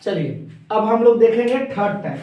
चलिए अब हम लोग देखेंगे थर्ड टाइप।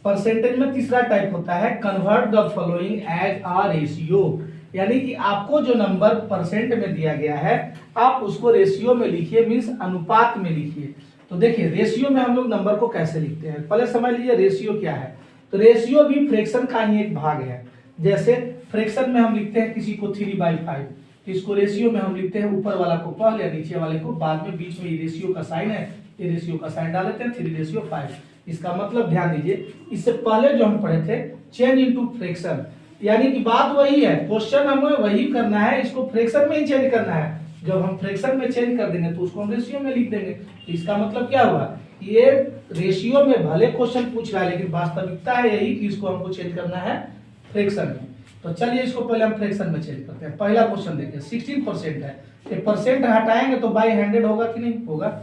परसेंटेज में तीसरा टाइप होता है convert the following as a ratio, यानी कि आपको जो नंबर परसेंट में दिया गया है आप उसको रेशियो में लिखिए, मीन्स अनुपात में लिखिए। तो देखिए रेशियो में हम लोग नंबर को कैसे लिखते हैं, पहले समझ लीजिए रेशियो क्या है। तो रेशियो भी फ्रैक्शन का ही एक भाग है। जैसे फ्रैक्शन में हम लिखते हैं किसी को 3/5, तो इसको रेशियो में हम लिखते हैं ऊपर वाला को पहले या नीचे वाले को बाद में, बीच में ये रेशियो का साइन है, ये रेशियो का साइन डाल देते हैं 3/5। इसका मतलब ध्यान दीजिए, इससे पहले जो हम पढ़े थे चेंज इनटू फ्रैक्शन, यानी कि बात वही है, क्वेश्चन हमें वही करना है, इसको फ्रैक्शन में ही चेंज करना है। जब हम फ्रैक्शन में चेंज कर देंगे तो उसको हम रेशियो में लिख देंगे। तो इसका मतलब क्या हुआ, ये रेशियो में भले क्वेश्चन पूछ रहा है लेकिन वास्तविकता है यही कि इसको हमको चेंज करना है फ्रैक्शन में। तो चलिए इसको पहले हम फ्रैक्शन में चेंज करते हैं। पहला क्वेश्चन देखिए 16% है, ये परसेंट हटाएंगे तो बाई 100 होगा कि नहीं होगा।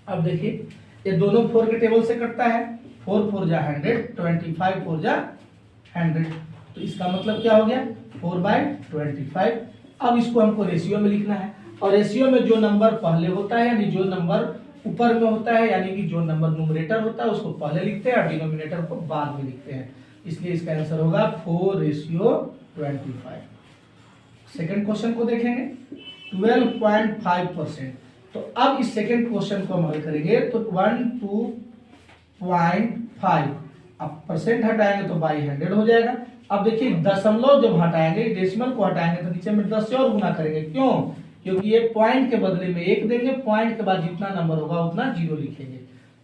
अब देखिए ये दोनों 4 के टेबल से कटता है, 4 4 जा 100, 25 4 जा 100, तो इसका मतलब क्या हो गया 4/25। अब इसको हमको रेशियो में लिखना है, और रेशियो में जो नंबर पहले होता है यानी जो नंबर ऊपर में होता है, यानी कि जो नंबर न्यूमरेटर होता है उसको पहले लिखते हैं और डिनोमिनेटर को बाद में लिखते हैं, इसलिए इसका आंसर होगा 4/25। सेकंड क्वेश्चन को देखेंगे 12.5%। तो अब इस सेकंड क्वेश्चन को हम हल करेंगे तो 12.5, अब परसेंट हटाएंगे तो बाई 100 हो जाएगा। अब देखिए दशमलव जब हटाएंगे, डेसिमल को हटाएंगे तो नीचे में 10 से और गुना करेंगे, क्यों, क्योंकि ये पॉइंट के बदले में 1 देंगे, पॉइंट के बाद जितना नंबर होगा उतना 0 लिखेंगे।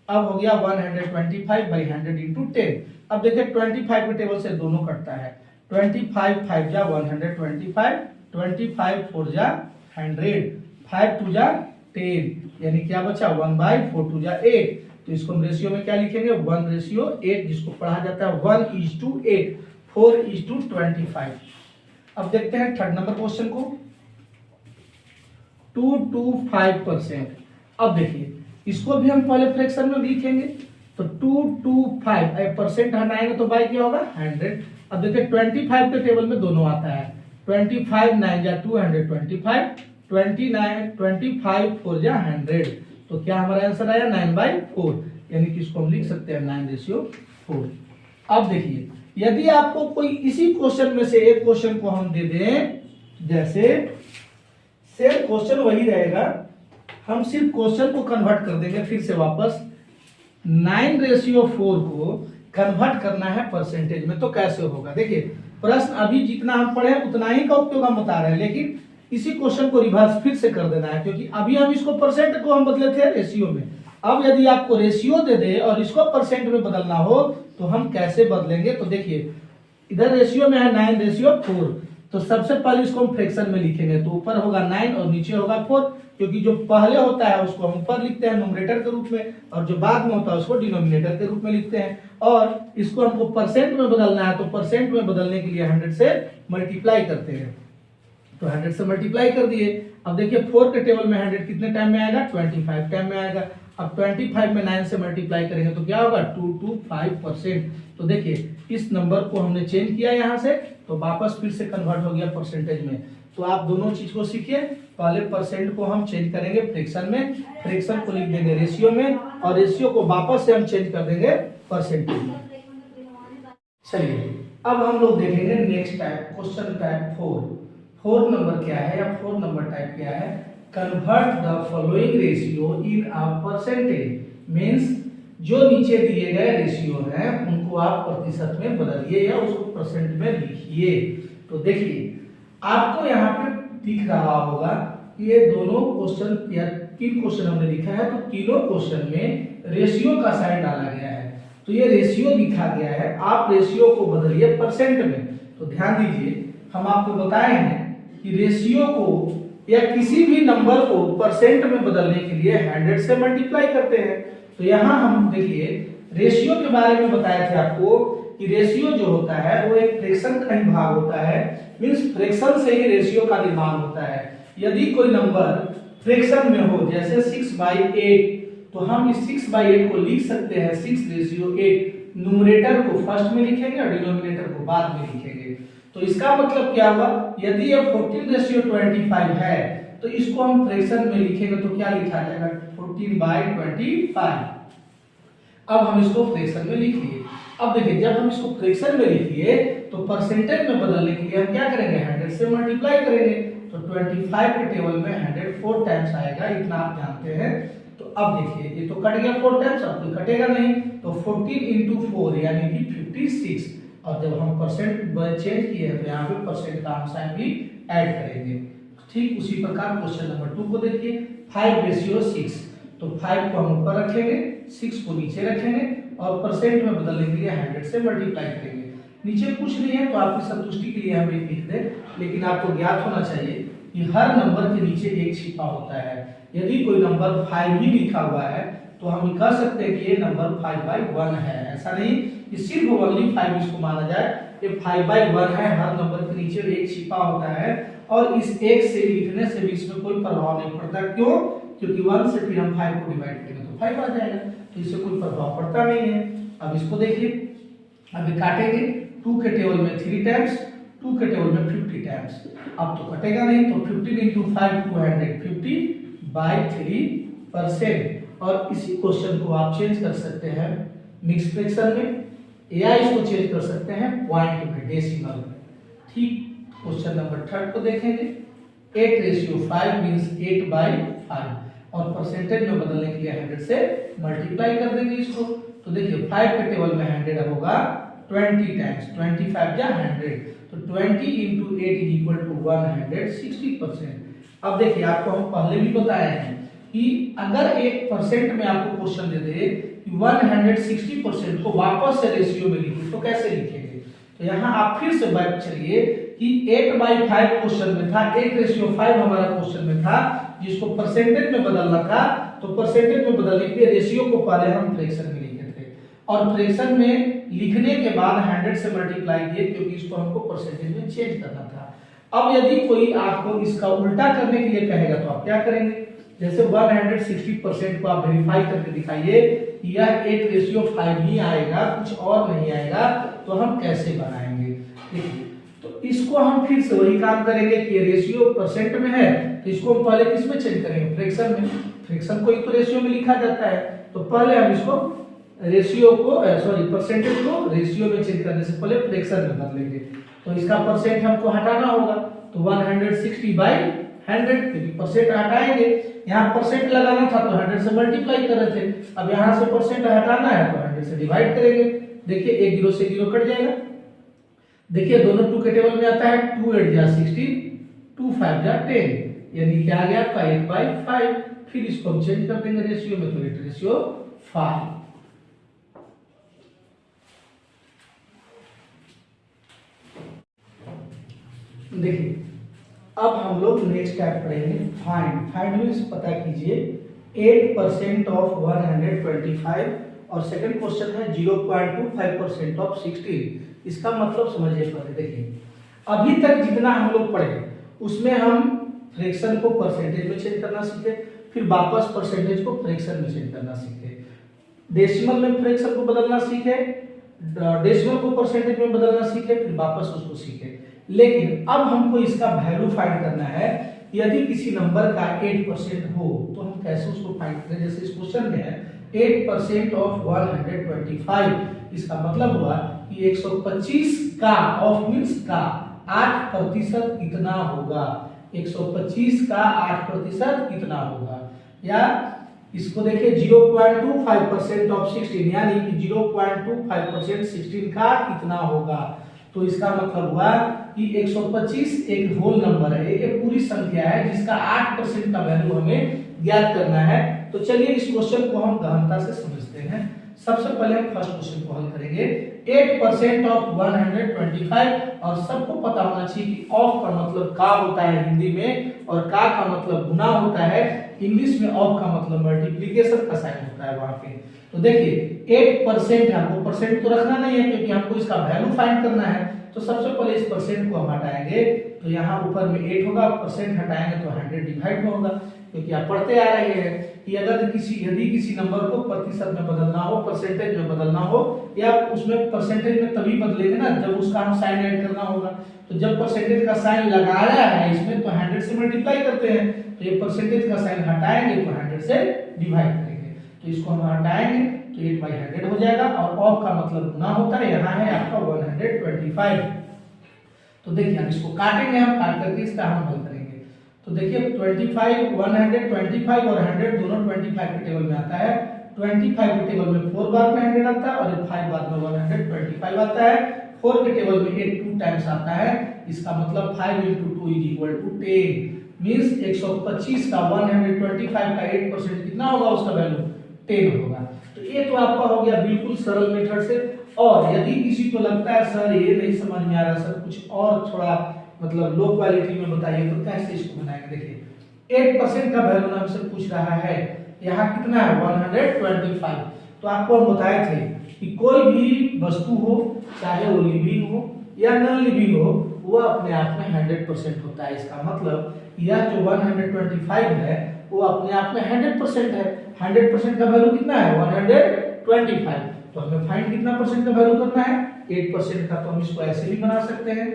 अब हो गया 125/100 इंटू 10। अब देखिए 25 के टेबल से दोनों कटता है, 25 5 जा 125, 25 4 जा 100, 5 2 जा 10, यानी क्या बचा 1/4 2 जा 8। तो इसको हम रेशियो में क्या लिखेंगे 1/8, जिसको पढ़ा जाता है 1:8, 4:25। अब देखते हैं थर्ड नंबर क्वेश्चन को 225%। अब देखिए इसको भी हम पहले फ्रैक्शन में लिखेंगे, तो 225 परसेंट हटाएंगे तो बाई क्या होगा 100। अब देखिए 25 के टेबल में दोनों आता है, 25 9 जा 225, 29 25 4 जा 100, तो क्या हमारा आंसर आया 9/4, यानी कि इसको हम लिख सकते हैं 9:4। अब देखिए यदि आपको कोई इसी क्वेश्चन में से एक क्वेश्चन को हम दे दें, जैसे सेम क्वेश्चन वही रहेगा, हम सिर्फ क्वेश्चन को कन्वर्ट कर देंगे फिर से वापस, 9/4 को कन्वर्ट करना है परसेंटेज में, तो कैसे होगा। देखिए प्रश्न अभी जितना हम पढ़े उतना ही का उपयोग हम बता रहे हैं, लेकिन इसी क्वेश्चन को रिवर्स फिर से कर देना है, क्योंकि अभी हम इसको परसेंट को हम बदले थे रेशियो में। अब यदि आपको रेशियो दे दे और इसको परसेंट में बदलना हो तो हम कैसे बदलेंगे। तो देखिए इधर रेशियो में है 9/4, तो सबसे पहले इसको हम फ्रैक्शन में लिखेंगे, तो ऊपर होगा 9 और नीचे होगा 4, क्योंकि जो पहले होता है उसको हम ऊपर लिखते हैं न्यूमरेटर के रूप में, और जो बाद में होता है उसको डिनोमिनेटर के रूप में लिखते हैं। और इसको हमको परसेंट में बदलना है, तो परसेंट में बदलने के लिए 100 से मल्टीप्लाई करते हैं, तो 100 से मल्टीप्लाई कर दिए। अब देखिए 4 के टेबल में 100 कितने टाइम में आएगा 25 टाइम में आएगा। अब 25 में 9 से मल्टीप्लाई करेंगे तो क्या होगा 225%। तो देखिए इस नंबर को हमने चेंज किया यहाँ से, तो वापस फिर से कन्वर्ट हो गया परसेंटेज में। तो आप दोनों चीज को सीखिए, पहले परसेंट को हम चेंज करेंगे फ्रैक्शन में, फ्रैक्शन को लिख देंगे रेशियो में, और रेशियो को वापस से हम चेंज कर देंगे परसेंटेज में। चलिए अब हम लोग देखेंगे next type, question type 4 number क्या है या 4 नंबर टाइप क्या है, convert the following ratio in a percentage, means जो नीचे दिए गए रेशियो हैं उनको आप प्रतिशत में बदलिए या उसको परसेंट में लिखिए। तो देखिए आपको यहाँ पे दिख रहा होगा कि ये दोनों क्वेश्चन या 3 क्वेश्चन हमने लिखा है, तो तीनों क्वेश्चन में रेशियो का साइन डाला गया है, तो ये रेशियो लिखा गया है, आप रेशियो को बदलिए परसेंट में। तो ध्यान दीजिए हम आपको बताए हैं कि रेशियो को या किसी भी नंबर को परसेंट में बदलने के लिए 100 से मल्टीप्लाई करते हैं। तो यहाँ हम देखिए रेशियो के बारे में बताए थे आपको कि रेशियो जो होता है वो एक फ्रैक्शन का ही भाग होता है, मींस फ्रैक्शन से ही रेशियो का निर्माण होता है। यदि कोई नंबर फ्रैक्शन में हो जैसे 6/8, तो हम इस 6/8 को लिख सकते हैं 6/8, न्यूमरेटर को फर्स्ट में लिखेंगे और डिनोमिनेटर को बाद में लिखेंगे। तो इसका मतलब क्या हुआ, यदि ये 14/25 है तो इसको हम फ्रैक्शन में लिखेंगे तो क्या लिखा जाएगा 14/25। अब हम इसको फ्रैक्शन में लिख लिए। अब देखिए जब हम इसको फ्रैक्शन में लिख लिए तो परसेंटेज में बदलने के लिए हम क्या करेंगे, 100 से मल्टीप्लाई करेंगे। तो 25 के टेबल में 100 4 टाइम्स आएगा, इतना आप जानते हैं। तो अब देखिए ये तो कट गया 4 टाइम्स, अब तो कटेगा नहीं, तो 14 इंटू 4 यानी कि 56। और जब हम परसेंट चेंज किए हैं तो यहाँ पे परसेंट का साइन भी ऐड करेंगे। ठीक उसी प्रकार क्वेश्चन नंबर 2 को देखिए, 5:6। तो 5 को हम ऊपर रखेंगे, 6 को नीचे रखेंगे और परसेंट में बदलने के लिए 100 से मल्टीप्लाई करेंगे। नीचे कुछ नहीं है तो आपकी संतुष्टि के लिए हम एक लिख दें, लेकिन आपको ज्ञात होना चाहिए कि हर नंबर के नीचे एक छिपा होता है। यदि कोई नंबर 5 ही लिखा हुआ है तो हम कह सकते हैं कि ये नंबर 5/1 है। ऐसा नहीं कि सिर्फ ओनली 5 इसको माना जाए, ये 5/1 है। हर नंबर के नीचे एक छिपा होता है और इस एक से लिखने से भी इसमें कोई प्रभाव नहीं पड़ता। क्यों? क्योंकि 1 से फिर हम 5 को डिवाइड करेंगे तो 5 आ जाएगा, तो इससे कोई प्रभाव पड़ता नहीं है। अब इसको देखिए, अभी काटेंगे, 2 के टेबल में 3 टाइम्स, 2 के टेबल में 50 टाइम्स। अब तो कटेगा नहीं, तो 15 इंटू 5 250/3%। और इसी क्वेश्चन को आप चेंज कर सकते हैं मिक्स फ्रैक्शन में, या इसको चेंज कर सकते हैं पॉइंट में, डेसिमल में। ठीक क्वेश्चन नंबर 3 को देखेंगे, 8:5 मींस 8/5 और परसेंटेज में बदलने के लिए 100 से मल्टीप्लाई कर देंगे इसको। तो देखिए 5 के टेबल में 100 होगा 20 टाइम्स, 25 या 100, तो 20 इंटू 8 इक्वल टू 160%। अब देखिए आपको हम पहले भी बताए हैं कि अगर 1% में आपको क्वेश्चन दे दे कि 160% को वापस से रेशियो में लिखिए तो कैसे लिखेंगे। तो यहाँ आप फिर से बैक चलिए कि 8/5 क्वेश्चन में था, 8:5 हमारा क्वेश्चन में था, जिसको परसेंटेज में बदलना था। तो परसेंटेज में बदलने के लिए रेशियो को पहले हम फ्रैक्शन में लिखे थे और फ्रैक्शन में लिखने के बाद 100 से मल्टीप्लाई किए, क्योंकि इसको हमको परसेंटेज में चेंज करना था। अब यदि कोई आपको इसका उल्टा करने के लिए कहेगा तो आप क्या करेंगे, जैसे 160% को आप वेरीफाई करके दिखाइए कि यह 8:5 ही आएगा, कुछ और नहीं आएगा, तो हम कैसे बनाएंगे। देखिए तो इसको हम फिर से वही काम करेंगे कि ये रेशियो परसेंट में है, तो इसको हम पहले किस में चेंज करेंगे, फ्रैक्शन में। फ्रैक्शन को ही तो रेशियो में लिखा जाता है, तो पहले हम इसको रेशियो को परसेंटेज को रेशियो में चेंज करने से पहले फ्रैक्शन में बदलेंगे। तो इसका परसेंट हमको हटाना होगा, तो 160/100, क्योंकि परसेंट हटाएंगे, यहाँ परसेंट लगाना था तो 100 से मल्टीप्लाई कर रहे थे। अब यहाँ से परसेंट हटाना है तो 100 से डिवाइड करेंगे। देखिए 1 0 से 0 कट जाएगा। देखिए दोनों 2 के टेबल में आता है, 2 8 जा 16, 2 5 जा 10, यानी क्या आ गया आपका 8/5। फिर इसको हम चेंज कर देंगे रेशियो में, तो 8:5। देखिए अब हम लोग नेक्स्ट टाइप पढ़ेंगे फाइंड। फाइंड मींस पता कीजिए 8% ऑफ 125 और सेकंड क्वेश्चन है 0.25% ऑफ 16। इसका मतलब समझिए पहले। देखिए अभी तक जितना हम लोग पढ़े उसमें हम फ्रैक्शन को परसेंटेज में चेंज करना सीखे, फिर वापस परसेंटेज को फ्रैक्शन में चेंज करना सीखे, डेसिमल में फ्रैक्शन को बदलना सीखे, डेसिमल को परसेंटेज में बदलना सीखे, फिर वापस उसको सीखे। लेकिन अब हमको इसका वैल्यू फाइंड करना है। यदि किसी नंबर का 8% हो तो हम कैसे उसको फाइंड करें। जैसे इस क्वेश्चन में है 8% ऑफ 125, इसका मतलब हुआ कि 125 का, ऑफ मींस का 8% कितना होगा, 125 का 8% कितना होगा। या इसको देखिए 0.25% ऑफ 16, यानी कि 0.25% 16 का कितना होगा। तो इसका मतलब हुआ कि 125 एक होल नंबर है, एक पूरी संख्या है जिसका 8% का वैल्यू हमें ज्ञात करना है। तो चलिए इस क्वेश्चन को हम गहनता से समझते हैं। सबसे पहले हम फर्स्ट क्वेश्चन को हल करेंगे। 8% ऑफ 125, और सबको पता होना चाहिए कि ऑफ का मतलब का होता है हिंदी में, और का मतलब गुना होता है। इंग्लिश में ऑफ का मतलब मल्टीप्लिकेशन का साइन होता है वहां पे। तो देखिए 8% है, हमको परसेंट तो रखना नहीं है क्योंकि हमको इसका वैल्यू फाइंड करना है। तो सबसे पहले इस परसेंट को हम हटाएंगे, तो यहाँ ऊपर में 8 होगा, परसेंट हटाएंगे तो 100 डिवाइड में होगा, क्योंकि आप पढ़ते आ रहे हैं कि अगर यदि किसी नंबर को प्रतिशत में बदलना हो, परसेंटेज में बदलना हो, या उसमें परसेंटेज में तभी बदलेंगे ना जब उसका हम साइन ऐड करना होगा। तो जब परसेंटेज का साइन लगाया है इसमें तो 100 से मल्टीप्लाई करते हैं, तो ये परसेंटेज का साइन हटाएंगे तो 100 से डिवाइड करेंगे। तो इसको हम हटाएंगे तो 8/100 हो जाएगा, और ऑफ का मतलब गुना होता है, यहाँ है आपका 125। तो देखिए अब इसको काटेंगे, हम काट करके इसका हम हल करेंगे। तो देखिए 25, 125 और 100 दोनों 25 के टेबल में आता है। 25 के टेबल में 4 बार में 100 आता है, और 5 बार में 125 आता है। 4 के टेबल में 8 2 टाइम्स आता है, इसका मतलब 5 × 2 = 10, मींस 125 का 125 का 8% कितना होगा, उसका वैल्यू 10 होगा। तो ये तो आपका हो गया बिल्कुल सरल मेथड से। और यदि किसी को लगता है सर ये नहीं समझ में आ रहा, सर कुछ और थोड़ा मतलब लो क्वालिटी में बताइए, तो कैसे इसको बनाएंगे। देखिए 8% का वैल्यू हमसे पूछ रहा है, यहाँ कितना है 125। तो आपको हम बताए थे कि कोई भी वस्तु हो, चाहे वो लिविंग हो या नॉन लिविंग हो, वो अपने आप में 100% होता है। इसका मतलब यह जो 125 है वो अपने आप में 100% है। 100% का वैल्यू कितना है 125। तो हमें फाइंड कितना परसेंट का वैल्यू करना है 8% का। तो हम इसको ऐसे भी बना सकते हैं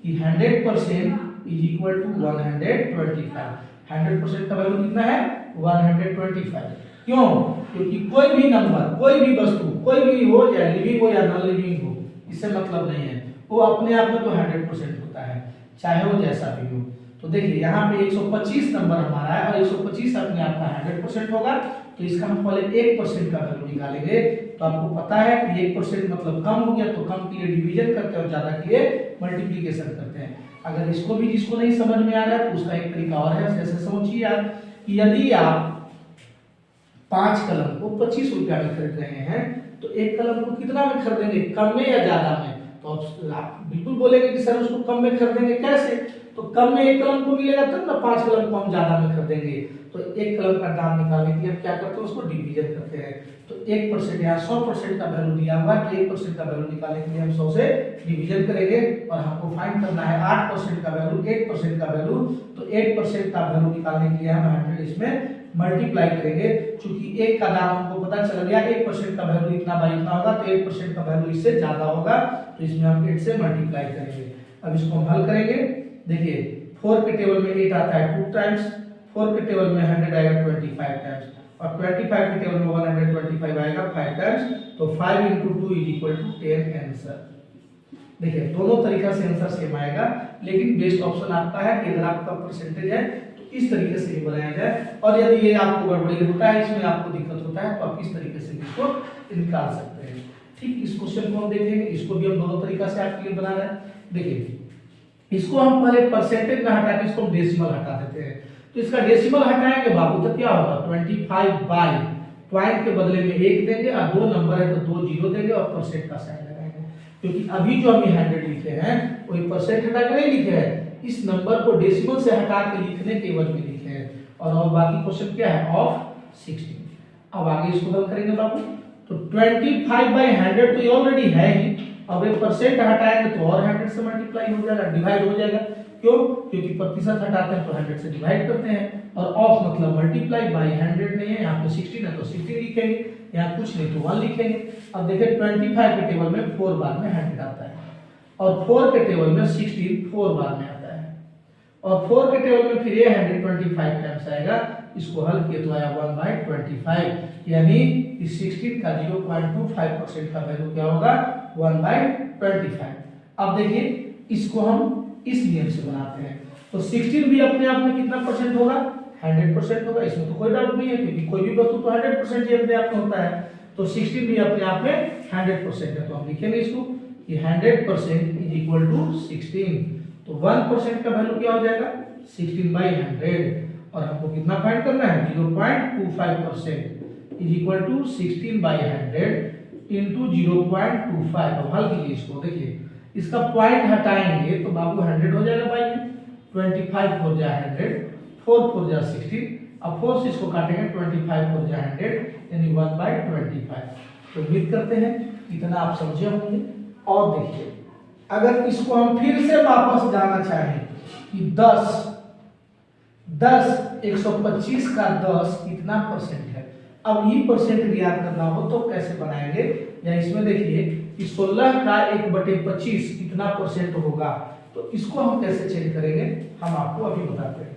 कि 100% = 125। 100% का वैल्यू कितना है 125। क्यों? क्योंकि कोई भी नंबर, कोई भी वस्तु, कोई भी हो, या लिविंग हो या नॉन लिविंग हो, इससे मतलब नहीं है, वो अपने आप में तो 100% होता है, चाहे वो जैसा भी हो। तो देखिए यहाँ पे 125 नंबर हमारा है, और 125 अपने आप का 100% होगा। तो इसका हम पहले 1% का वैल्यू निकालेंगे। तो आपको पता है कि 1% मतलब कम हो गया, तो कम के लिए डिवीजन करते हैं और ज्यादा के लिए मल्टीप्लिकेशन करते हैं। अगर इसको भी जिसको नहीं समझ में आ रहा है तो उसका एक तरीका और है। जैसे समझिए आप कि यदि आप 5 कलम को 25 रुपया में खरीद रहे हैं, तो एक कलम को कितना में खरीदेंगे, कम में या ज्यादा में? तो आप बिल्कुल बोलेंगे कि सर उसको कम में खरीदेंगे, कैसे? तो कम में एक कलम को मिलेगा तब ना 5 कलम को हम ज्यादा में खरीदेंगे। तो एक कलम का दाम निकालने के लिए हम क्या करते हैं, उसको डिवीजन करते हैं। तो 1% यहाँ 100% का वैल्यू दिया हुआ है, तो 1% का वैल्यू निकालने के लिए हम 100 से डिवीजन करेंगे, और हमको फाइंड करना है 8% का वैल्यू, 8% का वैल्यू। तो 8% का वैल्यू निकालने के लिए हम 100 इसमें मल्टीप्लाई करेंगे। चूंकि एक का दाम हमको पता चल गया, 1% का वैल्यू इतना बाई इतना होगा, तो 1% का वैल्यू इससे ज्यादा होगा, तो इसमें हम 8 से मल्टीप्लाई करेंगे। अब इसको हम हल करेंगे। देखिए 4 के टेबल में 8 आता है 2 टाइम्स, 4 के टेबल में 100 आएगा 25 टाइम्स, और 25 के टेबल में 125 आएगा 5 टाइम्स। तो 5 × 2 = 10 आंसर। देखिए दोनों तरीका से आंसर सेम आएगा, लेकिन बेस्ट ऑप्शन आपका है कि अगर आपका परसेंटेज है तो इस तरीके से ही बनाया जाए। और यदि ये आपको गड़बड़ी होता है, इसमें आपको दिक्कत होता है, तो आप इस तरीके से इसको निकाल सकते हैं। ठीक, इस क्वेश्चन को हम देखेंगे, इसको भी हम दोनों तरीका से आपके लिए बना रहे हैं। देखिए इसको हम पहले परसेंटेज में हटा के इसको डेसिमल हटा देते हैं। तो इसका डेसिमल हटाएंगे बाबू तो क्या होगा 25 बाई पॉइंट के बदले में 1 देंगे, और 2 नंबर है तो 2 जीरो देंगे, और परसेंट का साइन लगाएंगे। क्योंकि अभी जो हम 100 लिखे हैं वही परसेंट हटा के नहीं लिखे हैं, इस नंबर को डेसिमल से हटा के लिखने के एवज में लिखे हैं। और बाकी क्वेश्चन क्या है ऑफ 16। अब आगे इसको हल करेंगे बाबू। तो 25/100 तो ये ऑलरेडी है ही, अब एक परसेंट हटाएंगे तो और 100 से मल्टीप्लाई हो जाएगा, डिवाइड हो जाएगा। क्यों? क्योंकि प्रतिशत हटाते हैं तो 100 से डिवाइड करते हैं, और ऑफ मतलब मल्टीप्लाई बाय 100 नहीं है, यहाँ पे 16 है तो 16 लिखेंगे, यहाँ कुछ नहीं तो 1 लिखेंगे। अब देखिए 25 के टेबल में 4 बार में 100 आता है, और 4 के टेबल में 16 4 बार में आता है, और 4 के टेबल में फिर ये 125 टाइम्स आएगा। इसको हल किए तो आया 1/25, यानी इस 16 का 0.25% का वैल्यू क्या होगा 1/25। अब देखिए इसको हम इस नियम से बनाते हैं। तो 16 भी अपने आप में कितना परसेंट होगा 100% होगा, इसमें तो कोई डाउट नहीं है, क्योंकि कोई भी वस्तु तो 100% ही अपने आप में होता है। तो 16 भी अपने आप में 100% है, तो हम लिखेंगे इसको कि 100% = 16। तो 1% का वैल्यू क्या हो जाएगा 16/100, और हमको कितना फाइंड करना है 0.25% = 16/100 × 0.25। अब हल कीजिए इसको। देखिए इसका पॉइंट हटाएंगे तो बाबू 100 हो जाएगा बाई में, 25 4 जा 100, 4 4 जा 16, अब 4 से इसको काटेंगे 25 4 जा 100, यानी 1/25। तो उम्मीद करते हैं इतना आप समझे होंगे। और देखिए अगर इसको हम फिर से वापस जाना चाहें कि 10 125 का 10 कितना परसेंट है, अब ये परसेंट याद करना हो तो कैसे बनाएंगे, या इसमें देखिए कि 16 का 1/25 कितना परसेंट होगा, तो इसको हम कैसे चेंज करेंगे हम आपको अभी बताते हैं।